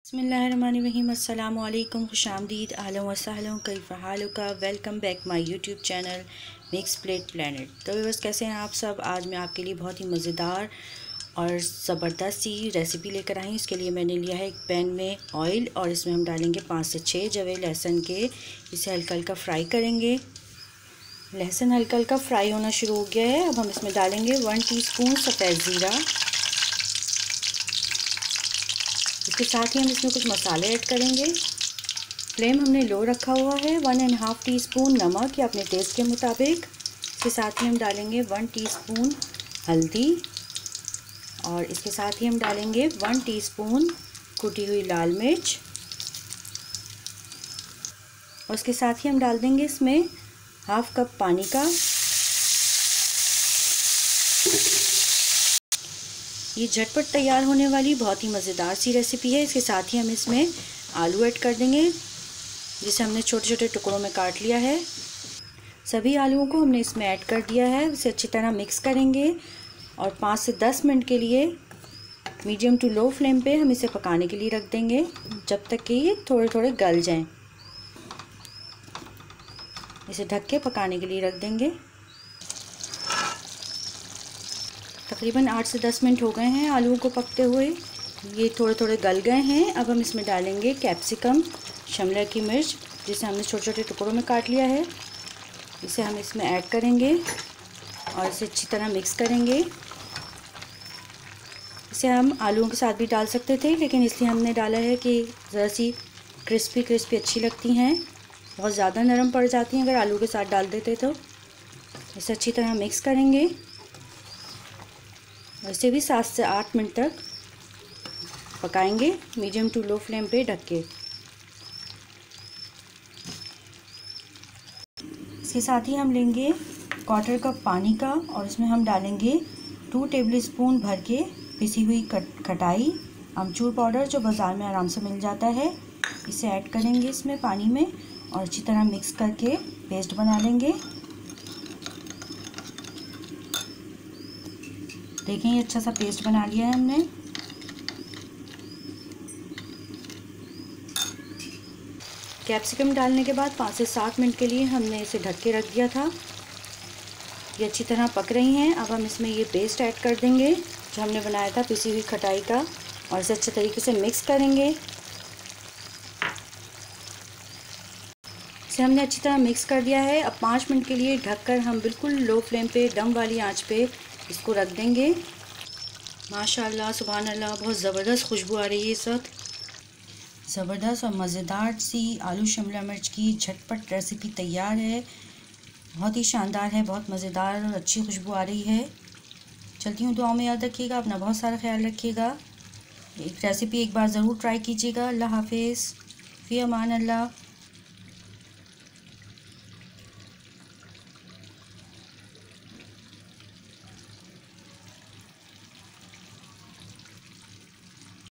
बिस्मिल्लाहिर्रहमानिर्रहीम अस्सलामु अलैकुम खुशामदीद अहलन व सहलन कैफ़ हालुका। Welcome back my YouTube channel mix plate planet. तो बस कैसे हैं आप सब। आज मैं आपके लिए बहुत ही मज़ेदार और ज़बरदस्त सी रेसिपी लेकर आई। इसके लिए मैंने लिया है एक पैन में ऑयल और इसमें हम डालेंगे 5 से 6 जवे लहसुन के। इसे हल्का हल्का फ्राई करेंगे। लहसुन हल्का हल्का फ्राई होना शुरू हो गया है। अब हम इसमें डालेंगे 1 टीस्पून सफ़ेद ज़ीरा। इसके साथ ही हम इसमें कुछ मसाले ऐड करेंगे। फ्लेम हमने लो रखा हुआ है। 1.5 टीस्पून नमक या अपने टेस्ट के मुताबिक। इसके साथ ही हम डालेंगे 1 टीस्पून हल्दी और इसके साथ ही हम डालेंगे 1 टीस्पून कुटी हुई लाल मिर्च और इसके साथ ही हम डाल देंगे इसमें हाफ कप पानी का। ये झटपट तैयार होने वाली बहुत ही मज़ेदार सी रेसिपी है। इसके साथ ही हम इसमें आलू ऐड कर देंगे जिसे हमने छोटे छोटे टुकड़ों में काट लिया है। सभी आलूओं को हमने इसमें ऐड कर दिया है। इसे अच्छी तरह मिक्स करेंगे और 5 से 10 मिनट के लिए मीडियम टू लो फ्लेम पे हम इसे पकाने के लिए रख देंगे जब तक कि ये थोड़े थोड़े गल जाएं। इसे ढक के पकाने के लिए रख देंगे। तकरीबन 8 से 10 मिनट हो गए हैं आलूओं को पकते हुए। ये थोड़े थोड़े गल गए हैं। अब हम इसमें डालेंगे कैप्सिकम, शिमला की मिर्च जिसे हमने छोटे छोटे टुकड़ों में काट लिया है। इसे हम इसमें ऐड करेंगे और इसे अच्छी तरह मिक्स करेंगे। इसे हम आलूओं के साथ भी डाल सकते थे लेकिन इसलिए हमने डाला है कि ज़रा सी क्रिस्पी क्रिस्पी अच्छी लगती हैं। बहुत ज़्यादा नरम पड़ जाती हैं अगर आलू के साथ डाल देते तो। इसे अच्छी तरह मिक्स करेंगे। वैसे भी 7 से 8 मिनट तक पकाएंगे मीडियम टू लो फ्लेम पे ढक के। इसके साथ ही हम लेंगे 1/4 कप पानी का और इसमें हम डालेंगे 2 टेबल स्पून भर के पिसी हुई खटाई अमचूर पाउडर जो बाज़ार में आराम से मिल जाता है। इसे ऐड करेंगे इसमें पानी में और अच्छी तरह मिक्स करके पेस्ट बना लेंगे। देखें ये अच्छा सा पेस्ट बना लिया है हमने। कैप्सिकम डालने के बाद 5 से 7 मिनट के लिए हमने इसे ढक के रख दिया था। ये अच्छी तरह पक रही हैं। अब हम इसमें ये पेस्ट ऐड कर देंगे जो हमने बनाया था पिसी हुई खटाई का और इसे अच्छे तरीके से मिक्स करेंगे। इसे हमने अच्छी तरह मिक्स कर दिया है। अब 5 मिनट के लिए ढककर हम बिल्कुल लो फ्लेम पे दम वाली आंच पे इसको रख देंगे। माशाल्लाह सुभान अल्लाह, बहुत ज़बरदस्त खुशबू आ रही है इस वक्त। ज़बरदस्त और मज़ेदार सी आलू शिमला मिर्च की झटपट रेसिपी तैयार है। बहुत ही शानदार है, बहुत मज़ेदार और अच्छी खुशबू आ रही है। चलती हूँ, दुआओं में याद रखिएगा, अपना बहुत सारा ख्याल रखिएगा। एक रेसिपी एक बार ज़रूर ट्राई कीजिएगा। अल्लाह हाफिज़, फ़ी अमान अल्लाह।